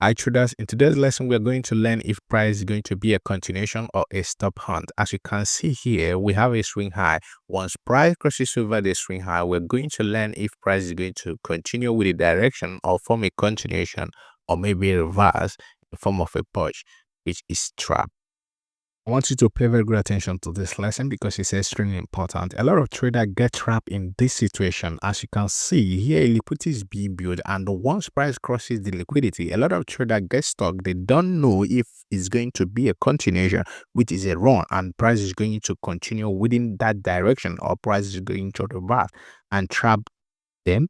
Hi traders, in today's lesson we're going to learn if price is going to be a continuation or a stop hunt. As you can see here, we have a swing high. Once price crosses over the swing high, we're going to learn if price is going to continue with the direction or form a continuation or maybe a reverse in form of a purge, which is trap. I want you to pay very good attention to this lesson because it's extremely important. A lot of traders get trapped in this situation. As you can see here, liquidity is being built, and once price crosses the liquidity, a lot of traders get stuck. They don't know if it's going to be a continuation, which is a run, and price is going to continue within that direction, or price is going to reverse and trap them,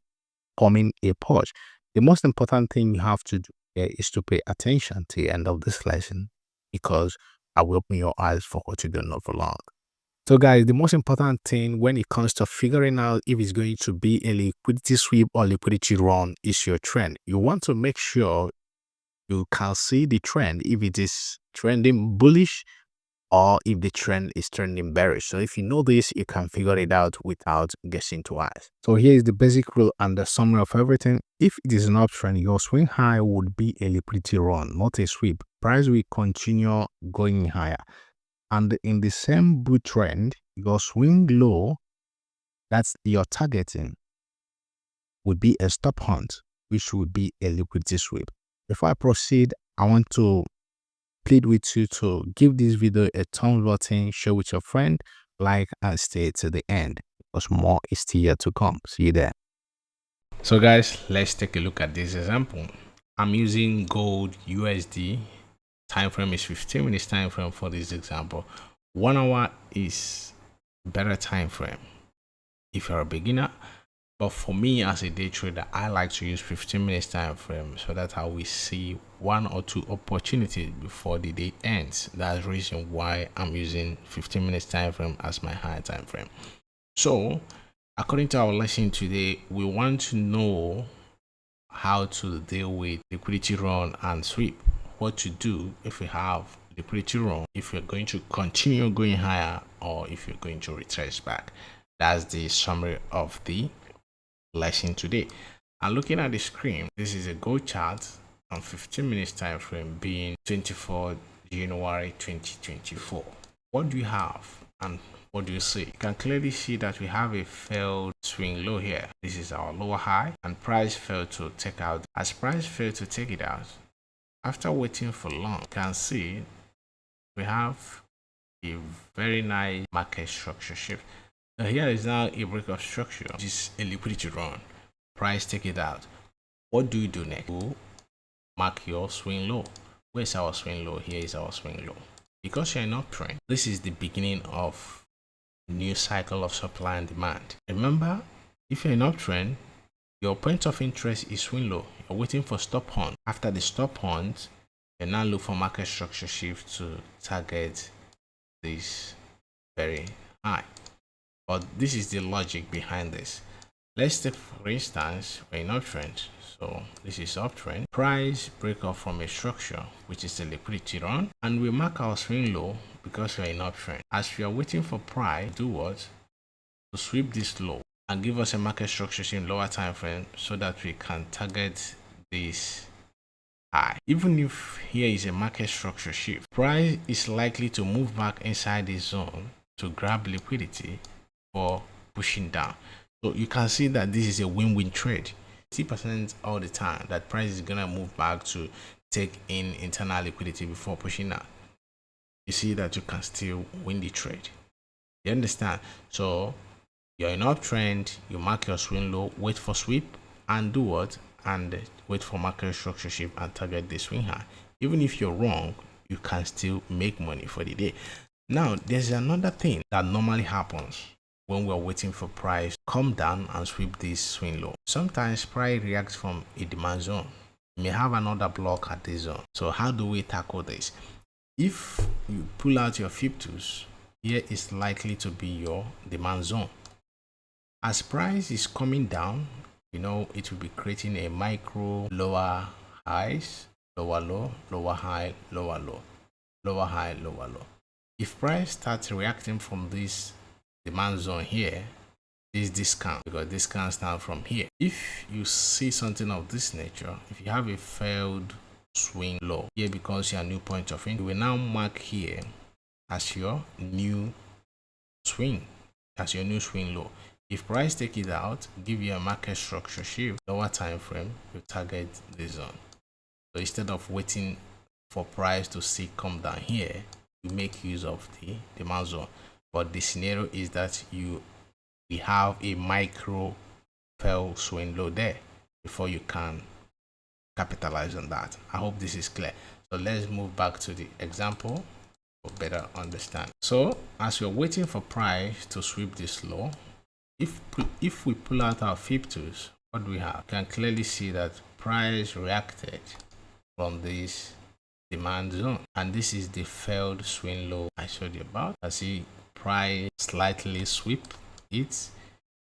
forming a purge. The most important thing you have to do here is to pay attention to the end of this lesson, because I will open your eyes for what you don't know for long. So guys, the most important thing when it comes to figuring out if it's going to be a liquidity sweep or liquidity run is your trend. You want to make sure you can see the trend, if it is trending bullish or if the trend is trending bearish. So if you know this, you can figure it out without guessing twice. So here is the basic rule and the summary of everything. If it is an uptrend, your swing high would be a liquidity run, not a sweep. Price will continue going higher. And in the same bull trend, your swing low, that's your targeting, would be a stop hunt, which would be a liquidity sweep. Before I proceed, I want to plead with you to give this video a thumbs button, share with your friend, like, and stay to the end because more is still yet to come. See you there. So guys, let's take a look at this example. I'm using gold USD. Time frame is 15 minutes time frame for this example. 1 hour is better time frame if you're a beginner. But for me as a day trader, I like to use 15 minutes time frame so that I will see 1 or 2 opportunities before the day ends. That's the reason why I'm using 15 minutes time frame as my high time frame. So according to our lesson today, we want to know how to deal with liquidity run and sweep. What to do if we have liquidity run, if you're going to continue going higher or if you're going to retrace back. That's the summary of the lesson today. And looking at the screen, this is a gold chart on 15 minutes time frame being 24 January 2024. What do you have and what do you see? You can clearly see that we have a failed swing low here. This is our lower high and price failed to take out. As price failed to take it out, after waiting for long, you can see we have a very nice market structure shift. Now here is now a break of structure, which is a liquidity run. Price take it out. What do you do next? You mark your swing low. Where's our swing low? Here is our swing low. Because you're in uptrend, this is the beginning of a new cycle of supply and demand. Remember, if you're in uptrend, your point of interest is swing low. You're waiting for stop hunt. After the stop hunt, you now look for market structure shift to target this very high. But this is the logic behind this. Let's take for instance we're in uptrend. So this is uptrend. Price break off from a structure which is a liquidity run, and we mark our swing low because we're in uptrend. As we are waiting for price to do what? To sweep this low and give us a market structure in lower time frame so that we can target this high. Even if here is a market structure shift, price is likely to move back inside this zone to grab liquidity for pushing down. So you can see that this is a win-win trade. 50% all the time that price is gonna move back to take in internal liquidity before pushing out. You see that you can still win the trade. You understand? So you're in uptrend, you mark your swing low, wait for sweep, and do what? And wait for market structure shift and target the swing high. Even if you're wrong, you can still make money for the day. Now there's another thing that normally happens when we're waiting for price come down and sweep this swing low. Sometimes price reacts from a demand zone. You may have another block at this zone. So how do we tackle this? If you pull out your flip tools, here is likely to be your demand zone. As price is coming down, you know, it will be creating a micro lower highs, lower low, lower high, lower low, lower high, lower low. If price starts reacting from this demand zone here, this discount, because discounts down from here. If you see something of this nature, if you have a failed swing low. Here becomes your new point of entry. We will now mark here as your new swing, as your new swing low. If price take it out, give you a market structure shift, lower time frame, you target the zone. So instead of waiting for price to see come down here, you make use of the demand zone. But the scenario is that we have a micro fell swing low there before you can capitalize on that. I hope this is clear. So let's move back to the example for better understand. So as you're waiting for price to sweep this low, if we pull out our fib tools, what we have, you can clearly see that price reacted from this demand zone, and this is the failed swing low I showed you about. I see price slightly sweep it.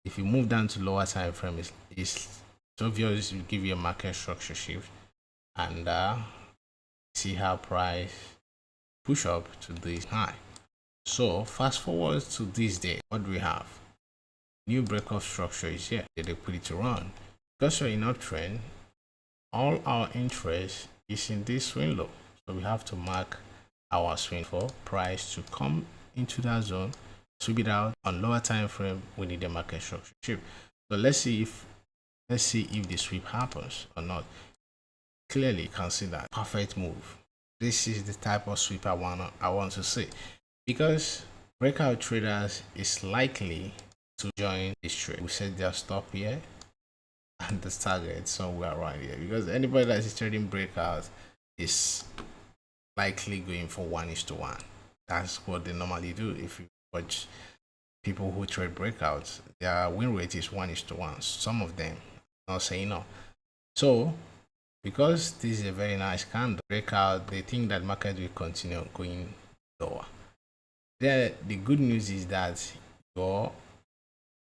If you move down to lower time frame, it's obvious, will give you a market structure shift, and see how price push up to this high. So fast forward to this day, what do we have? New breakout structure is here, the liquidity run. Because you're in uptrend, all our interest is in this swing low, so we have to mark our swing for price to come into that zone, sweep it out. On lower time frame, we need a market structure shift. So let's see if the sweep happens or not. Clearly you can see that perfect move. This is the type of sweep I want to see, because breakout traders is likely to join this trade. We set their stop here and the target somewhere around here, because anybody that is trading breakout is likely going for 1:1. That's what they normally do. If you watch people who trade breakouts, their win rate is 1:1. Some of them, not saying no. So because this is a very nice candle breakout, they think that market will continue going lower. The good news is that your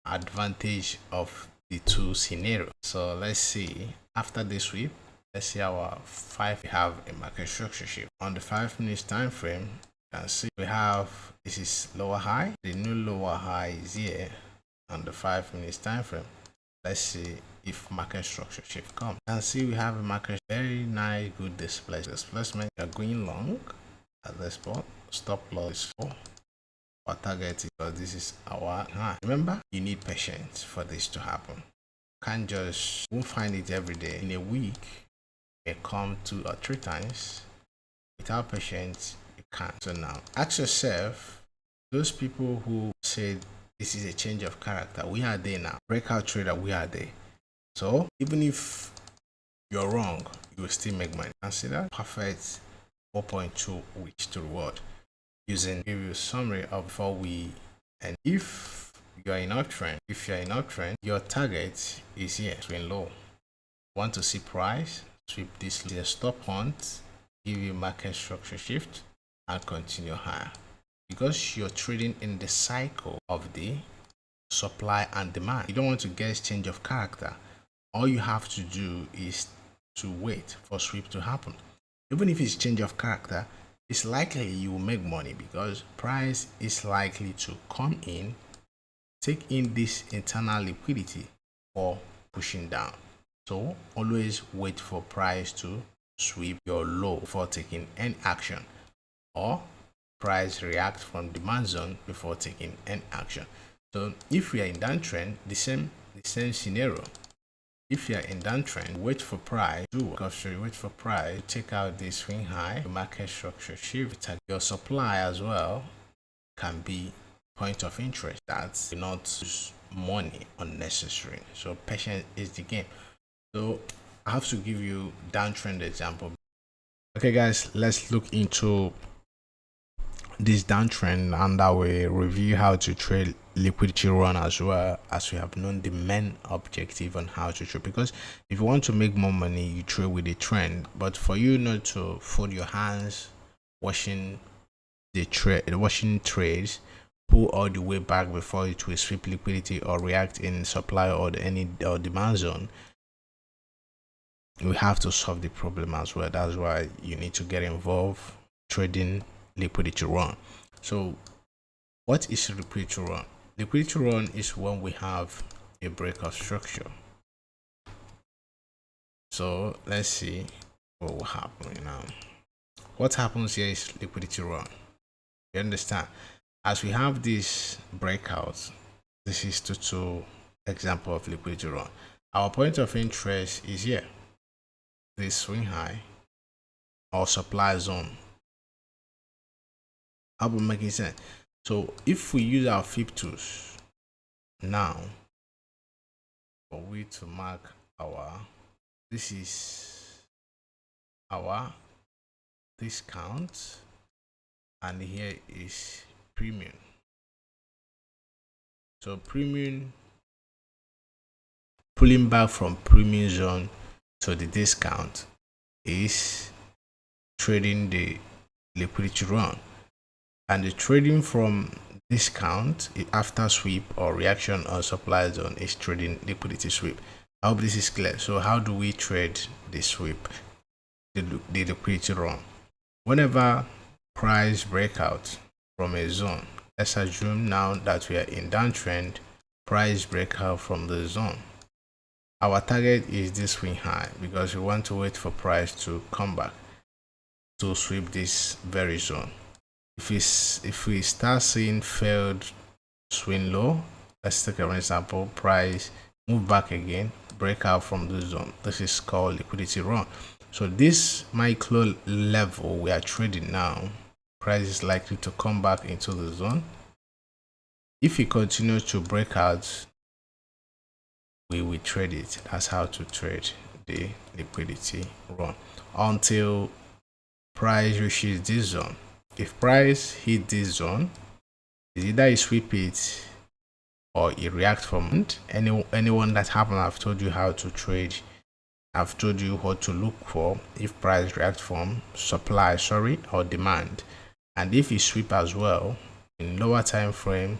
advantage of the two scenarios. So let's see, after this sweep, let's see our 5, we have a market structure shift. On the 5 minutes time frame, you can see we have, this is lower high, the new lower high is here on the 5 minutes time frame. Let's see if market structure shift comes. You can see we have a market, very nice, good displacement. We are going long at this spot. Stop loss is 4. Our target, because this is our high. Remember, you need patience for this to happen. Won't find it every day. In a week, it may come 2 or 3 times. Without patience, you can't. So now ask yourself, those people who said this is a change of character, we are there now. Breakout trader, we are there. So even if you're wrong, you will still make money. Consider perfect 4.2 which to reward. Using previous summary of before we, and if you're in uptrend, your target is here, swing low. Want to see price sweep this, the stop hunt, give you market structure shift and continue higher, because you're trading in the cycle of the supply and demand. You don't want to get change of character. All you have to do is to wait for sweep to happen. Even if it's change of character, it's likely you will make money, because price is likely to come in, take in this internal liquidity for pushing down. So always wait for price to sweep your low before taking any action, or price react from demand zone before taking any action. So if we are in downtrend, the same scenario. If you are in downtrend, wait for price, wait for price, take out the swing high, market structure shift. Your supply as well can be point of interest, that do not use money unnecessary. So patience is the game. So I have to give you downtrend example. Okay guys, let's look into this downtrend, and I will review how to trade liquidity run, as well as we have known the main objective on how to trade. Because if you want to make more money, you trade with the trend, but for you not to fold your hands watching trades, pull all the way back before it will sweep liquidity or react in supply or demand zone, we have to solve the problem as well. That's why you need to get involved trading liquidity run. So what is liquidity run? Liquidity run is when we have a breakout structure. So let's see, what will happen now? What happens here is liquidity run. You understand? As we have this breakout, this is total example of liquidity run. Our point of interest is here, this swing high or supply zone. I'll be making sense. So if we use our flip tools now for we to mark our, this is our discount, and here is premium. So premium, pulling back from premium zone to the discount is trading the liquidity run, and the trading from discount after sweep or reaction on supply zone is trading liquidity sweep. I hope this is clear. So how do we trade the sweep, the liquidity run? Whenever price breakout from a zone, let's assume now that we are in downtrend, price breakout from the zone, our target is this swing high because we want to wait for price to come back to sweep this very zone. If we start seeing failed swing low, let's take an example, price move back again, break out from the zone, this is called liquidity run. So this micro level we are trading now, price is likely to come back into the zone. If it continues to break out, we will trade it. That's how to trade the liquidity run until price reaches this zone. If price hit this zone, either you sweep it or you react from it. Anyone that happen, I've told you how to trade. I've told you what to look for if price react from supply, or demand. And if you sweep as well, in lower time frame,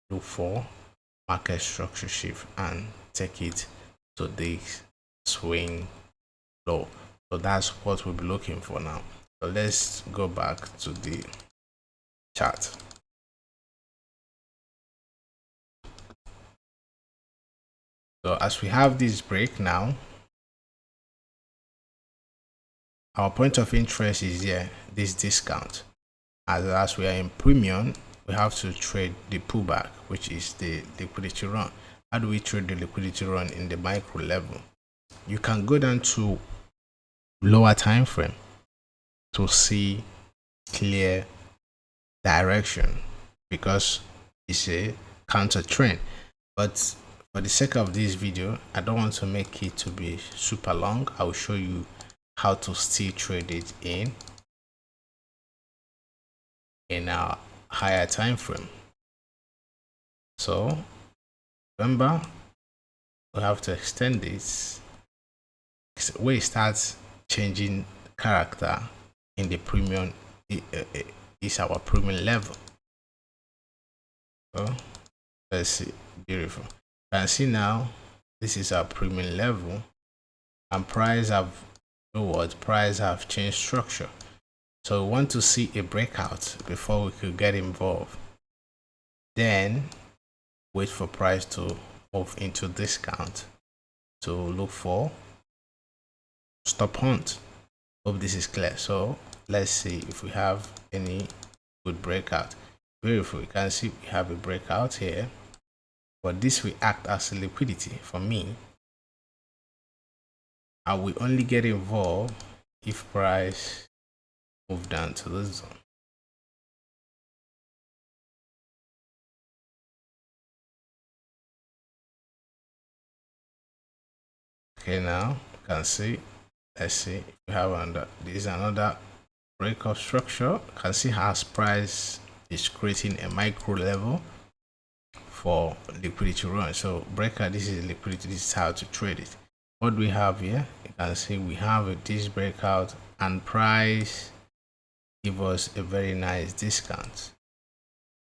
look for market structure shift and take it to the swing low. So that's what we'll be looking for now. So let's go back to the chart. So as we have this break now, our point of interest is here, this discount. As we are in premium, we have to trade the pullback, which is the liquidity run. How do we trade the liquidity run in the micro level? You can go down to lower time frame to see clear direction because it's a counter trend. But for the sake of this video, I don't want to make it to be super long. I will show you how to still trade it in a higher time frame. So remember, we have to extend this. We start changing character in the premium. Is our premium level. So let's see, beautiful. You can see now this is our premium level, and price have changed structure. So we want to see a breakout before we could get involved. Then wait for price to move into discount to look for stop hunt. Hope this is clear. So let's see if we have any good breakout. Beautiful. You can see we have a breakout here, but this will act as a liquidity for me. I will only get involved if price move down to the zone. Okay, now you can see, let's see if we have this is another breakout structure. You can see how price is creating a micro level for liquidity run. So breakout, this is liquidity, this is how to trade it. What do we have here? You can see we have this breakout and price give us a very nice discount.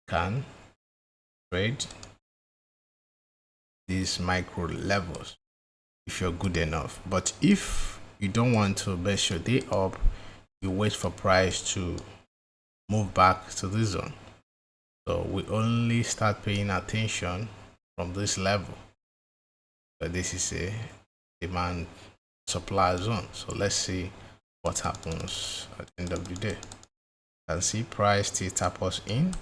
Can trade these micro levels if you're good enough. But if you don't want to best your day up, you wait for price to move back to this zone. So we only start paying attention from this level. But this is a demand supply zone. So let's see what happens at the end of the day. You can see price still tap us in,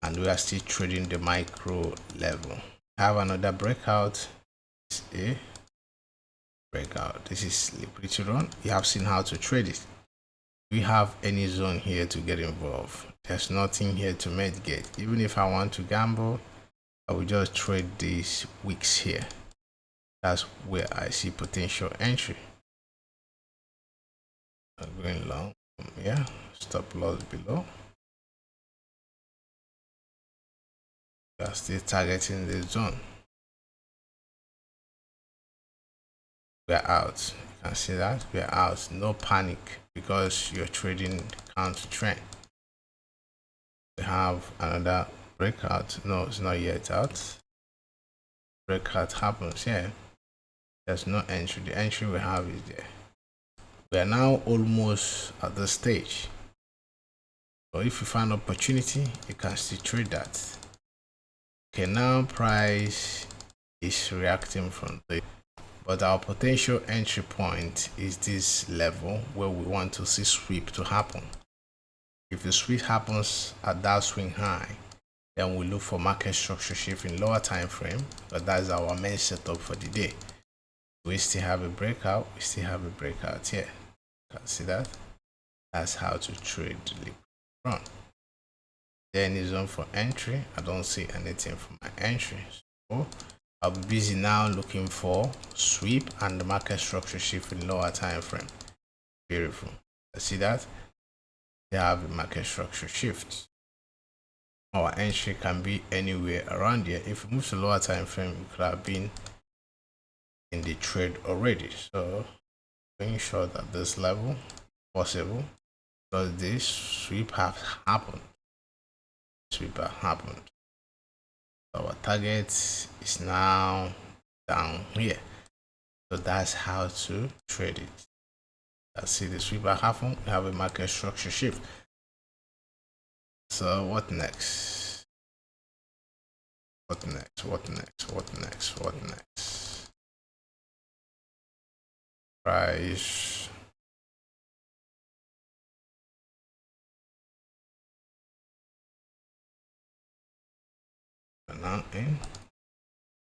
and we are still trading the micro level. Have another breakout. It's a breakout. This is liquidity run. You have seen how to trade it. We have any zone here to get involved. There's nothing here to mitigate. Even if I want to gamble, I will just trade these wicks here. That's where I see potential entry. I'm going long. Yeah, stop loss below. We are still targeting the zone. We are out. You can see that we are out. No panic because you're trading counter trend. We have another breakout. No, it's not yet out. Breakout happens here. There's no entry. The entry we have is there. We are now almost at the stage. So if you find opportunity, you can still trade that. Okay, now price is reacting from the, but our potential entry point is this level where we want to see sweep to happen. If the sweep happens at that swing high, then we look for market structure shift in lower time frame, but that's our main setup for the day. We still have a breakout. We still have a breakout here. You can see that. That's how to trade the liquid run. Then is zone for entry. I don't see anything for my entry, so I'll be busy now looking for sweep and the market structure shift in lower time frame. Beautiful. I see that they have a market structure shift. Our entry can be anywhere around here. If we move to lower time frame, it could have been in the trade already. So making sure that this level possible, because this sweep has happened. Sweep has happened. Our target is now down here. So that's how to trade it. Let's see the sweep happen. We have a market structure shift. So what next? What next? What next? What next? What next? Price. Now in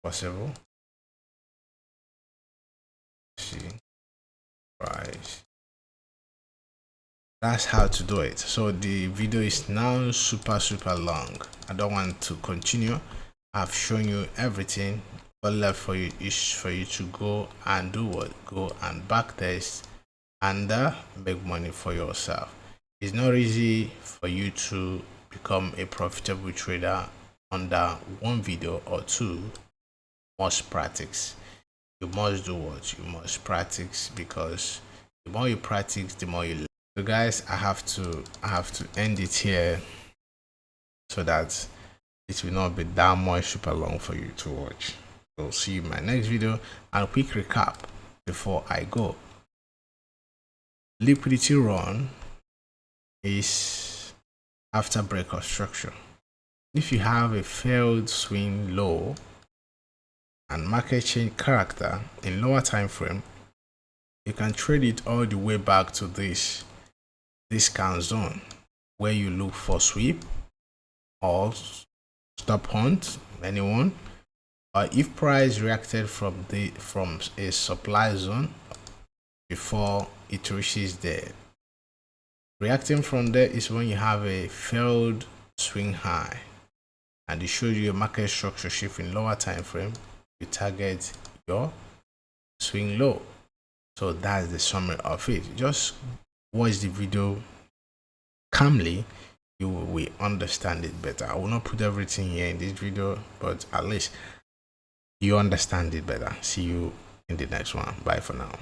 possible. See price. That's how to do it. So the video is now super long. I don't want to continue. I've shown you everything. What left for you is for you to go and do what? Go and backtest and make money for yourself. It's not easy for you to become a profitable trader under one video or two. Must practice. You must do what? You must practice, because the more you practice, the more you learn. So guys, I have to end it here so that it will not be that much super long for you to watch. So see you in my next video. And a quick recap before I go. Liquidity run is after breakout structure. If you have a failed swing low and market change character in lower time frame, you can trade it all the way back to this discount zone where you look for sweep or stop hunt, anyone. If price reacted from a supply zone before it reaches there, reacting from there is when you have a failed swing high and it shows you a market structure shift in lower time frame. You target your swing low. So that's the summary of it. Just watch the video calmly, you will understand it better. I will not put everything here in this video, but at least you understand it better. See you in the next one. Bye for now.